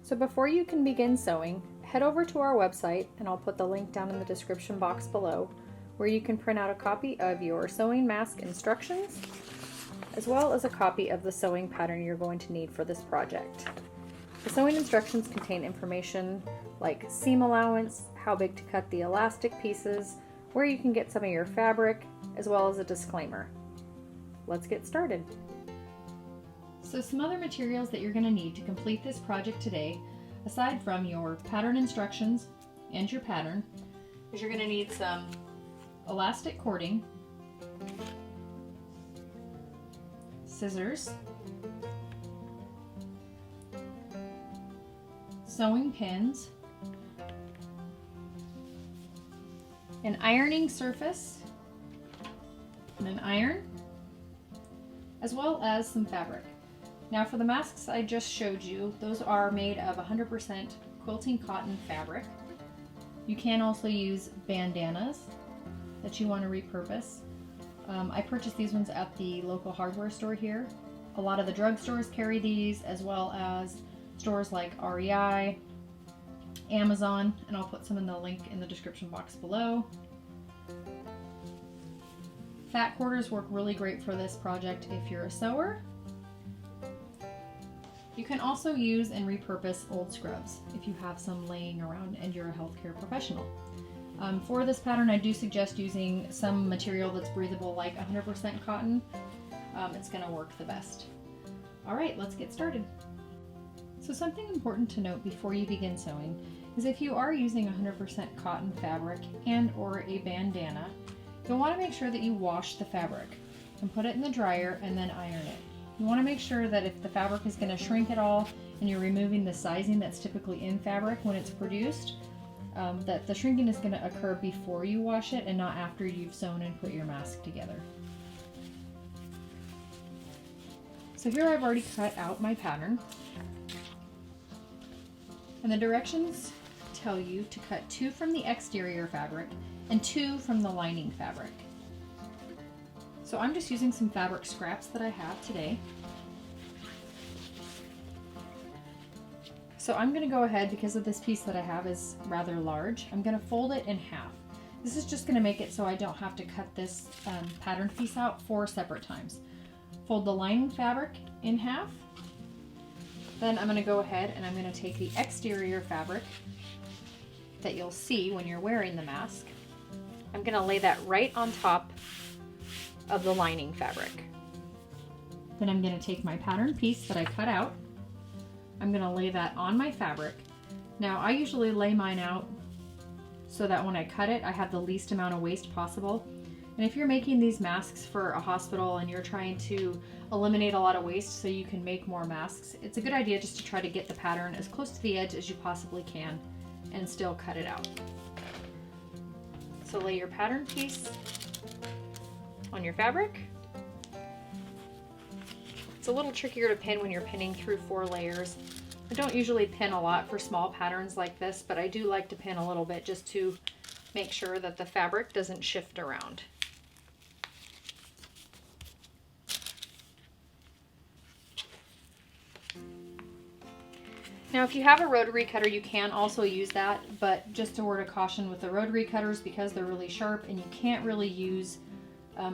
So before you can begin sewing, head over to our website, and I'll put the link down in the description box below, where you can print out a copy of your sewing mask instructions, as well as a copy of the sewing pattern you're going to need for this project. The sewing instructions contain information like seam allowance, how big to cut the elastic pieces, where you can get some of your fabric, as well as a disclaimer. Let's get started. So some other materials that you're going to need to complete this project today, aside from your pattern instructions and your pattern, is you're going to need some elastic cording, scissors, sewing pins, an ironing surface, and an iron, as well as some fabric. Now for the masks I just showed you, those are made of 100% quilting cotton fabric. You can also use bandanas that you want to repurpose. I purchased these ones at the local hardware store here. A lot of the drugstores carry these, as well as stores like REI, Amazon, and I'll put some in the link in the description box below. Fat quarters work really great for this project if you're a sewer. You can also use and repurpose old scrubs if you have some laying around and you're a healthcare professional. For this pattern, I do suggest using some material that's breathable, like 100% cotton. It's going to work the best. All right, let's get started. So something important to note before you begin sewing is if you are using 100% cotton fabric and or a bandana, you'll want to make sure that you wash the fabric and put it in the dryer and then iron it. You want to make sure that if the fabric is going to shrink at all and you're removing the sizing that's typically in fabric when it's produced, that the shrinking is going to occur before you wash it and not after you've sewn and put your mask together. So here I've already cut out my pattern, and the directions tell you to cut 2 from the exterior fabric and 2 from the lining fabric. So I'm just using some fabric scraps that I have today. So I'm going to go ahead, because of this piece that I have is rather large, I'm going to fold it in half. This is just going to make it so I don't have to cut this pattern piece out 4 separate times. Fold the lining fabric in half. Then I'm going to go ahead and I'm going to take the exterior fabric that you'll see when you're wearing the mask. I'm going to lay that right on top of the lining fabric. Then I'm going to take my pattern piece that I cut out. I'm going to lay that on my fabric. Now I usually lay mine out so that when I cut it, I have the least amount of waste possible. And if you're making these masks for a hospital and you're trying to eliminate a lot of waste so you can make more masks, it's a good idea just to try to get the pattern as close to the edge as you possibly can and still cut it out. So lay your pattern piece on your fabric. It's a little trickier to pin when you're pinning through 4 layers. I don't usually pin a lot for small patterns like this, but I do like to pin a little bit just to make sure that the fabric doesn't shift around. Now if you have a rotary cutter, you can also use that, but just a word of caution with the rotary cutters, because they're really sharp and you can't really use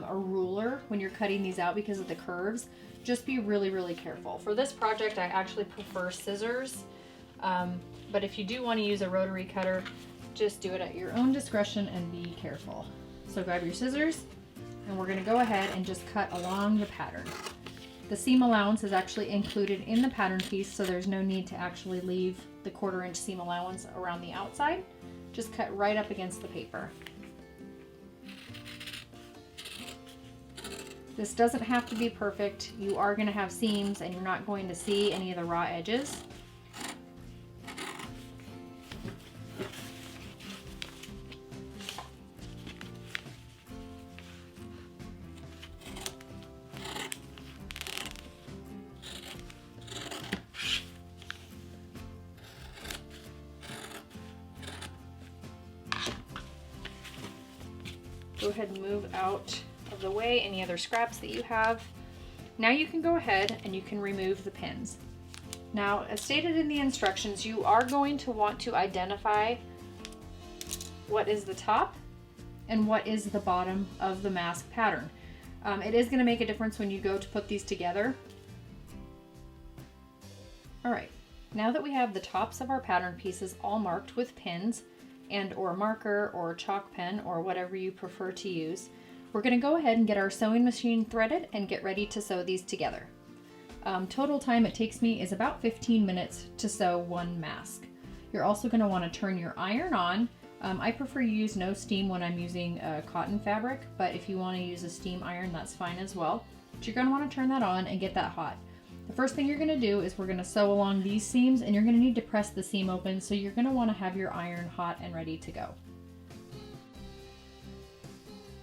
a ruler when you're cutting these out because of the curves. Just be really, really careful. For this project, I actually prefer scissors, but if you do want to use a rotary cutter, just do it at your own discretion and be careful. So grab your scissors, and we're going to go ahead and just cut along the pattern. The seam allowance is actually included in the pattern piece, so there's no need to actually leave the 1/4 inch seam allowance around the outside. Just cut right up against the paper. This doesn't have to be perfect. You are going to have seams and you're not going to see any of the raw edges. Go ahead and move out of the way any other scraps that you have. Now you can go ahead and you can remove the pins. Now, as stated in the instructions, you are going to want to identify what is the top and what is the bottom of the mask pattern. It is going to make a difference when you go to put these together. All right, now that we have the tops of our pattern pieces all marked with pins and or marker or chalk pen or whatever you prefer to use, we're going to go ahead and get our sewing machine threaded and get ready to sew these together. Total time it takes me is about 15 minutes to sew one mask. You're also going to want to turn your iron on. I prefer you use no steam when I'm using cotton fabric, but if you want to use a steam iron, that's fine as well. But you're going to want to turn that on and get that hot. The first thing you're going to do is we're going to sew along these seams, and you're going to need to press the seam open, so you're going to want to have your iron hot and ready to go.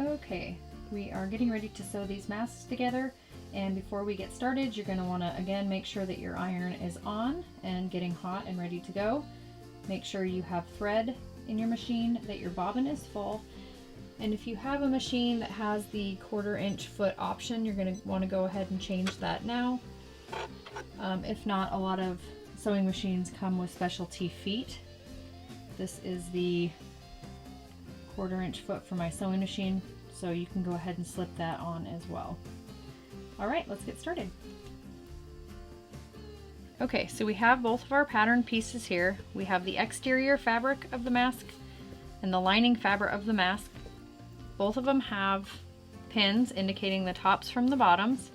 Okay, we are getting ready to sew these masks together. And before we get started, you're going to want to again make sure that your iron is on and getting hot and ready to go. Make sure you have thread in your machine, that your bobbin is full. And if you have a machine that has the 1/4 inch foot option, you're going to want to go ahead and change that now. If not, a lot of sewing machines come with specialty feet. This is the 1/4 inch foot for my sewing machine, so you can go ahead and slip that on as well. All right, let's get started. Okay, so we have both of our pattern pieces here. We have the exterior fabric of the mask and the lining fabric of the mask. Both of them have pins indicating the tops from the bottoms.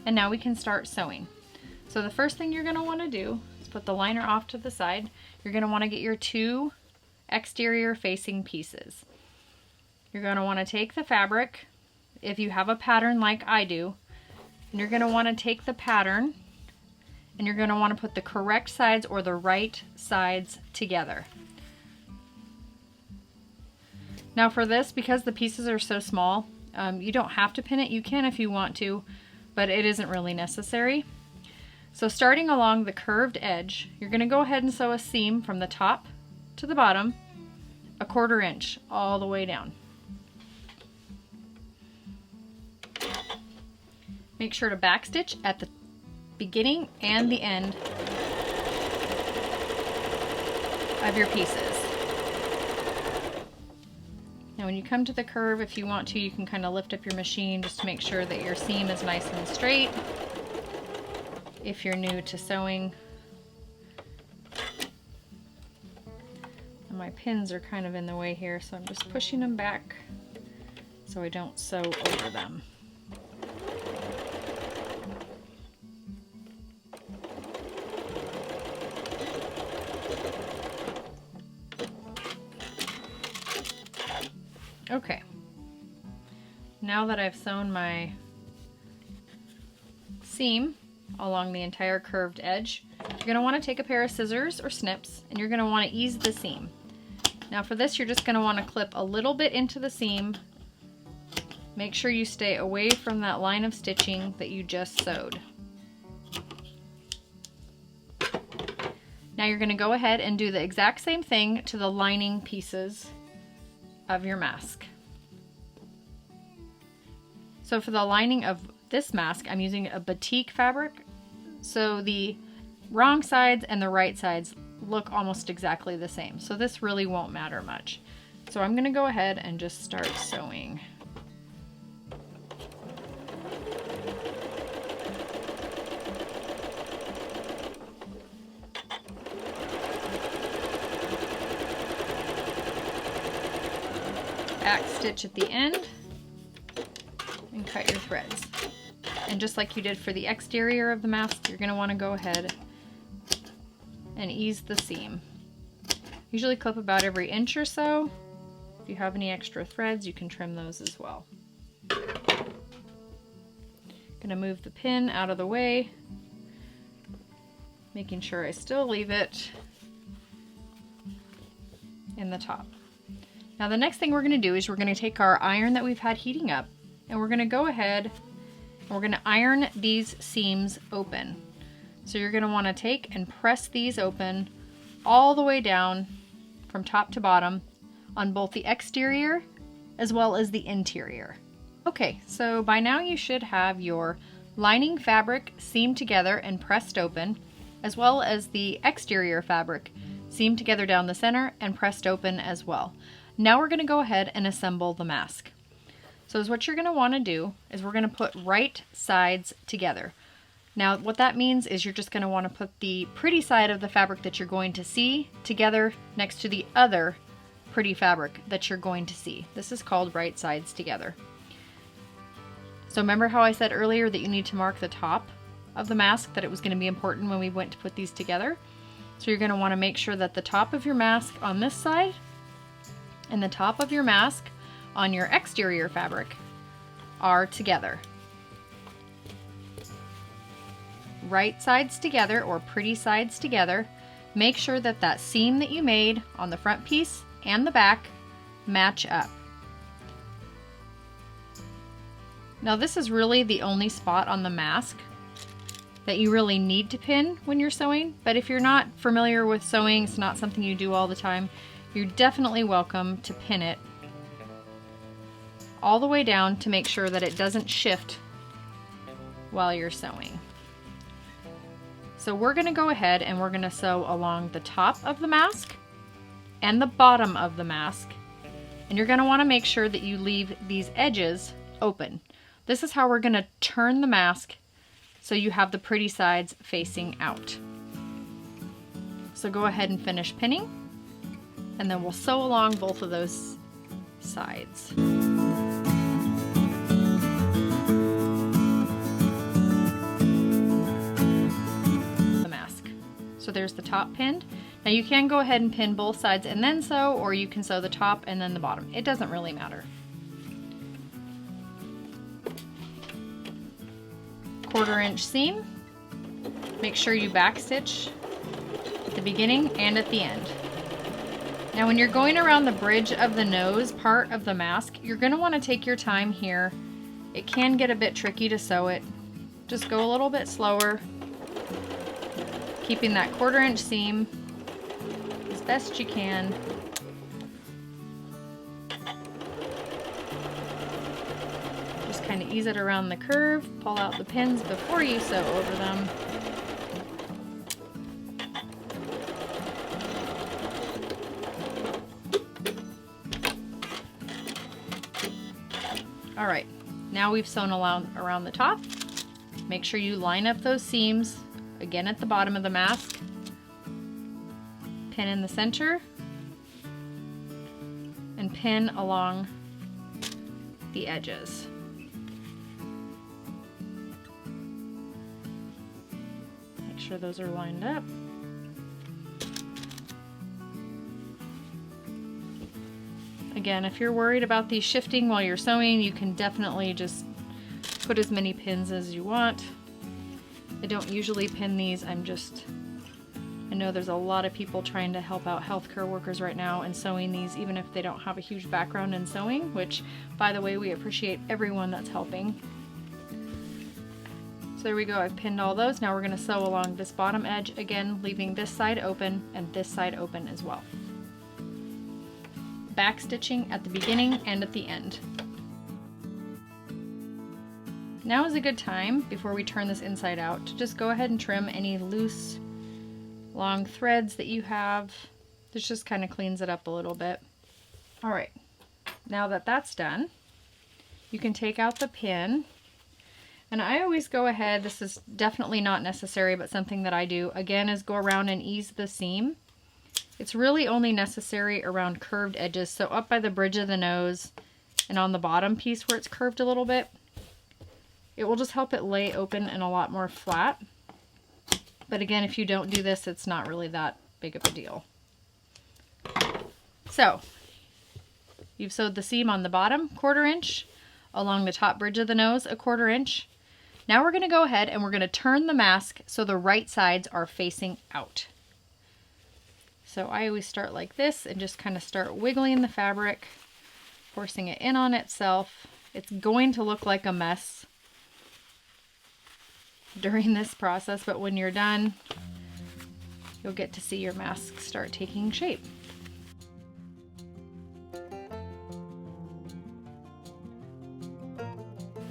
And now we can start sewing. So the first thing you're going to want to do is put the liner off to the side. You're going to want to get your 2 exterior facing pieces. You're going to want to take the fabric, if you have a pattern like I do, and you're going to want to take the pattern and you're going to want to put the correct sides or the right sides together. Now for this, because the pieces are so small, you don't have to pin it. You can if you want to, but it isn't really necessary. So starting along the curved edge, you're going to go ahead and sew a seam from the top to the bottom, 1/4 inch all the way down. Make sure to backstitch at the beginning and the end of your pieces. Now when you come to the curve, if you want to, you can kind of lift up your machine just to make sure that your seam is nice and straight. If you're new to sewing. And my pins are kind of in the way here, so I'm just pushing them back so I don't sew over them. Okay, now that I've sewn my seam along the entire curved edge, you're going to want to take a pair of scissors or snips and you're going to want to ease the seam. Now for this, you're just going to want to clip a little bit into the seam. Make sure you stay away from that line of stitching that you just sewed. Now you're going to go ahead and do the exact same thing to the lining pieces of your mask. So for the lining of this mask, I'm using a batik fabric. So the wrong sides and the right sides look almost exactly the same. So this really won't matter much. So I'm going to go ahead and just start sewing. Back stitch at the end and cut your threads. And just like you did for the exterior of the mask, you're going to want to go ahead and ease the seam. Usually clip about every inch or so. If you have any extra threads, you can trim those as well. Going to move the pin out of the way, making sure I still leave it in the top. Now the next thing we're going to do is we're going to take our iron that we've had heating up and we're going to go ahead and we're going to iron these seams open. So you're going to want to take and press these open all the way down from top to bottom on both the exterior as well as the interior. Okay, so by now you should have your lining fabric seamed together and pressed open. as well as the exterior fabric, seamed together down the center and pressed open as well. Now we're going to go ahead and assemble the mask. So what you're going to want to do is we're going to put right sides together. Now what that means is you're just going to want to put the pretty side of the fabric that you're going to see together next to the other pretty fabric that you're going to see. This is called right sides together. So remember how I said earlier that you need to mark the top of the mask, that it was going to be important when we went to put these together? So you're going to want to make sure that the top of your mask on this side and the top of your mask on your exterior fabric are together. Right sides together, or pretty sides together. Make sure that that seam that you made on the front piece and the back match up. Now this is really the only spot on the mask that you really need to pin when you're sewing, but if you're not familiar with sewing, it's not something you do all the time, you're definitely welcome to pin it all the way down to make sure that it doesn't shift while you're sewing. So we're going to go ahead and we're going to sew along the top of the mask and the bottom of the mask. And you're going to want to make sure that you leave these edges open. This is how we're going to turn the mask so you have the pretty sides facing out. So go ahead and finish pinning, and then we'll sew along both of those sides. So there's the top pinned. Now you can go ahead and pin both sides and then sew, or you can sew the top and then the bottom. It doesn't really matter. 1/4 inch seam. Make sure you backstitch at the beginning and at the end. Now when you're going around the bridge of the nose part of the mask, you're going to want to take your time here. It can get a bit tricky to sew it. Just go a little bit slower, keeping that 1/4 inch seam as best you can. Just kind of ease it around the curve, pull out the pins before you sew over them. All right, now we've sewn around the top. Make sure you line up those seams again at the bottom of the mask. Pin in the center and pin along the edges. Make sure those are lined up. Again, if you're worried about these shifting while you're sewing, you can definitely just put as many pins as you want. I don't usually pin these, I know there's a lot of people trying to help out healthcare workers right now and sewing these even if they don't have a huge background in sewing, which, by the way, we appreciate everyone that's helping. So there we go, I've pinned all those. Now we're going to sew along this bottom edge, again leaving this side open and this side open as well. Back stitching at the beginning and at the end. Now is a good time, before we turn this inside out, to just go ahead and trim any loose, long threads that you have. This just kind of cleans it up a little bit. All right, now that that's done, you can take out the pin. And I always go ahead, this is definitely not necessary, but something that I do, again, is go around and ease the seam. It's really only necessary around curved edges, so up by the bridge of the nose and on the bottom piece where it's curved a little bit. It will just help it lay open and a lot more flat. But again, if you don't do this, it's not really that big of a deal. So, you've sewed the seam on the bottom, 1/4 inch, along the top bridge of the nose, a 1/4 inch. Now we're going to go ahead and we're going to turn the mask so the right sides are facing out. So I always start like this and just kind of start wiggling the fabric, forcing it in on itself. It's going to look like a mess during this process, but when you're done, you'll get to see your mask start taking shape.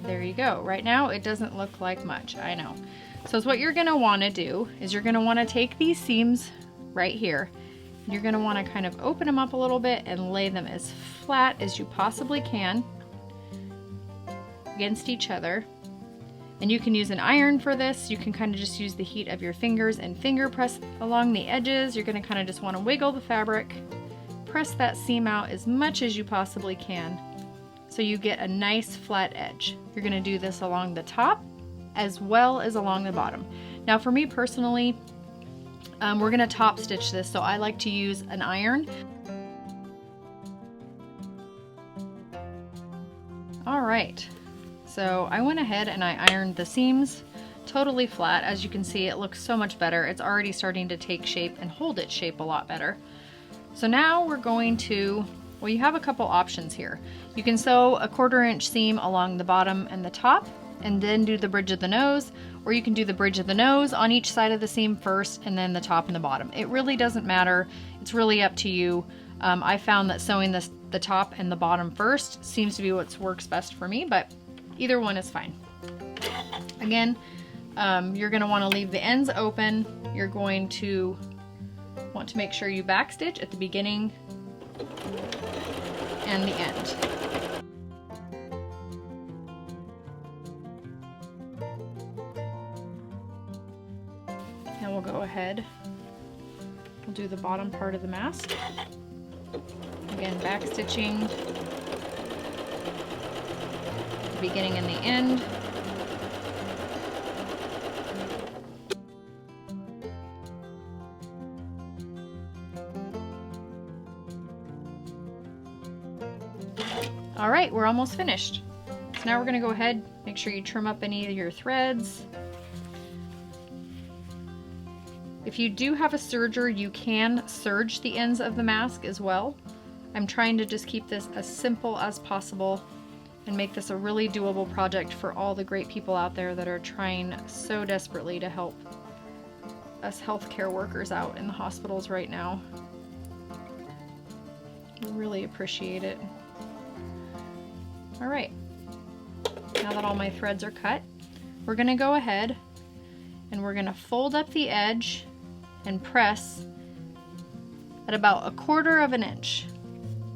There you go. Right now it doesn't look like much, I know. So what you're gonna wanna do is you're gonna wanna take these seams right here. You're gonna wanna kind of open them up a little bit and lay them as flat as you possibly can against each other. And you can use an iron for this. You can kind of just use the heat of your fingers and finger press along the edges. You're gonna kind of just wanna wiggle the fabric, press that seam out as much as you possibly can so you get a nice flat edge. You're gonna do this along the top as well as along the bottom. Now for me personally, we're gonna top stitch this, so I like to use an iron. All right. So I went ahead and I ironed the seams totally flat. As you can see, it looks so much better. It's already starting to take shape and hold its shape a lot better. So now we're going to, well, you have a couple options here. You can sew a 1/4 inch seam along the bottom and the top and then do the bridge of the nose, or you can do the bridge of the nose on each side of the seam first and then the top and the bottom. It really doesn't matter. It's really up to you. I found that sewing the top and the bottom first seems to be what works best for me, but either one is fine. Again, you're going to want to leave the ends open. You're going to want to make sure you backstitch at the beginning and the end. Now we'll go ahead. We'll do the bottom part of the mask. Again, backstitching the beginning and the end. All right, we're almost finished. So now we're gonna go ahead, make sure you trim up any of your threads. If you do have a serger, you can serge the ends of the mask as well. I'm trying to just keep this as simple as possible and make this a really doable project for all the great people out there that are trying so desperately to help us healthcare workers out in the hospitals right now. I really appreciate it. All right, now that all my threads are cut, we're gonna go ahead and we're gonna fold up the edge and press at about 1/4 inch.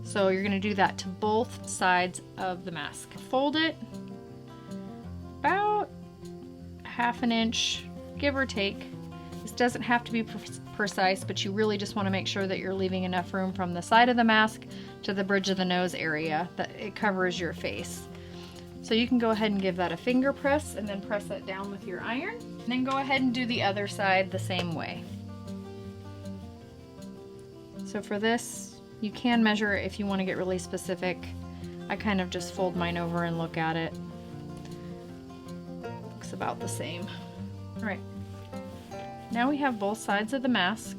So you're gonna do that to both sides of the mask. Fold it about 1/2 inch, give or take. This doesn't have to be precise, but you really just wanna make sure that you're leaving enough room from the side of the mask to the bridge of the nose area that it covers your face. So you can go ahead and give that a finger press and then press it down with your iron. And then go ahead and do the other side the same way. So for this, you can measure it if you want to get really specific. I kind of just fold mine over and look at it. Looks about the same. All right, now we have both sides of the mask.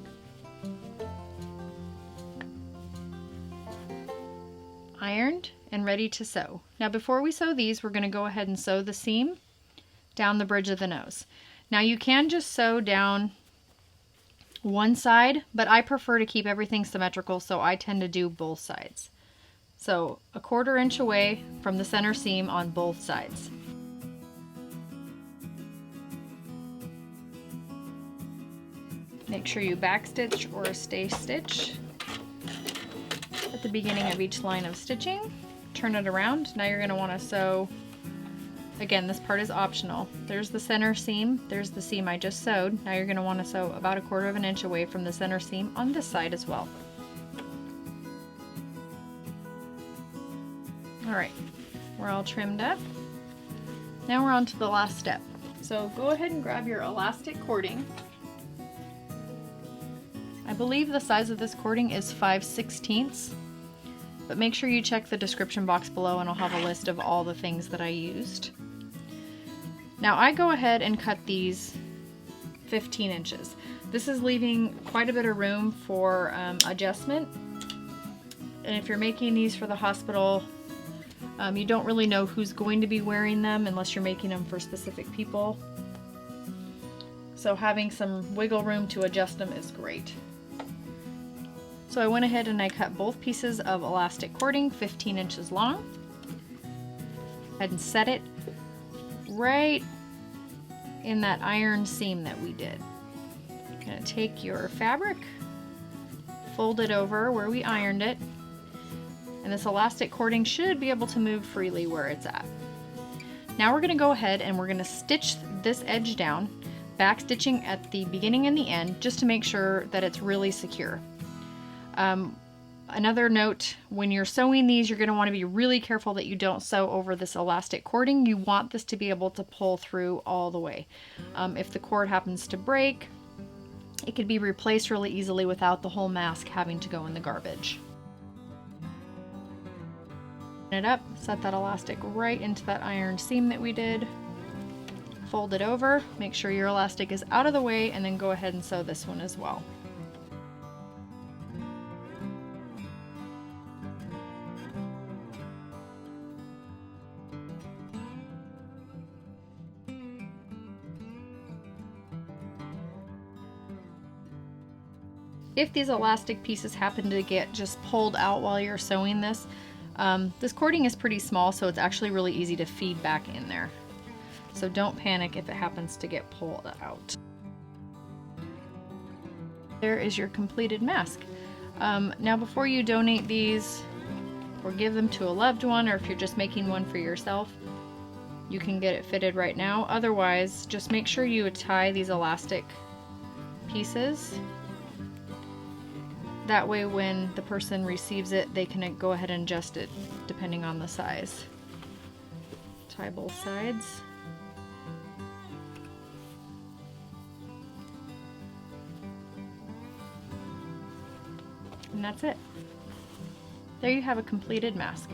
Ironed and ready to sew. Now before we sew these, we're going to go ahead and sew the seam down the bridge of the nose. Now you can just sew down one side, but I prefer to keep everything symmetrical, so I tend to do both sides. So 1/4 inch away from the center seam on both sides. Make sure you backstitch or stay stitch at the beginning of each line of stitching. Turn it around. Now you're going to want to sew, again, this part is optional. There's the center seam, there's the seam I just sewed. Now you're going to want to sew about 1/4 inch away from the center seam on this side as well. All right, we're all trimmed up. Now we're on to the last step. So go ahead and grab your elastic cording. I believe the size of this cording is 5/16, but make sure you check the description box below and I'll have a list of all the things that I used. Now I go ahead and cut these 15 inches. This is leaving quite a bit of room for adjustment. And if you're making these for the hospital, you don't really know who's going to be wearing them unless you're making them for specific people. So having some wiggle room to adjust them is great. So I went ahead and I cut both pieces of elastic cording 15 inches long. Go ahead and set it right in that iron seam that we did. You're gonna take your fabric, fold it over where we ironed it, and this elastic cording should be able to move freely where it's at. Now we're gonna go ahead and we're gonna stitch this edge down, back stitching at the beginning and the end, just to make sure that it's really secure. Another note, when you're sewing these, you're going to want to be really careful that you don't sew over this elastic cording. You want this to be able to pull through all the way. If the cord happens to break, it could be replaced really easily without the whole mask having to go in the garbage. It up, set that elastic right into that iron seam that we did. Fold it over, make sure your elastic is out of the way, and then go ahead and sew this one as well. If these elastic pieces happen to get just pulled out while you're sewing this, this cording is pretty small, so it's actually really easy to feed back in there. So don't panic if it happens to get pulled out. There is your completed mask. Now before you donate these or give them to a loved one, or if you're just making one for yourself, you can get it fitted right now. Otherwise, just make sure you tie these elastic pieces. That way when the person receives it, they can go ahead and adjust it depending on the size. Tie both sides. And that's it. There you have a completed mask.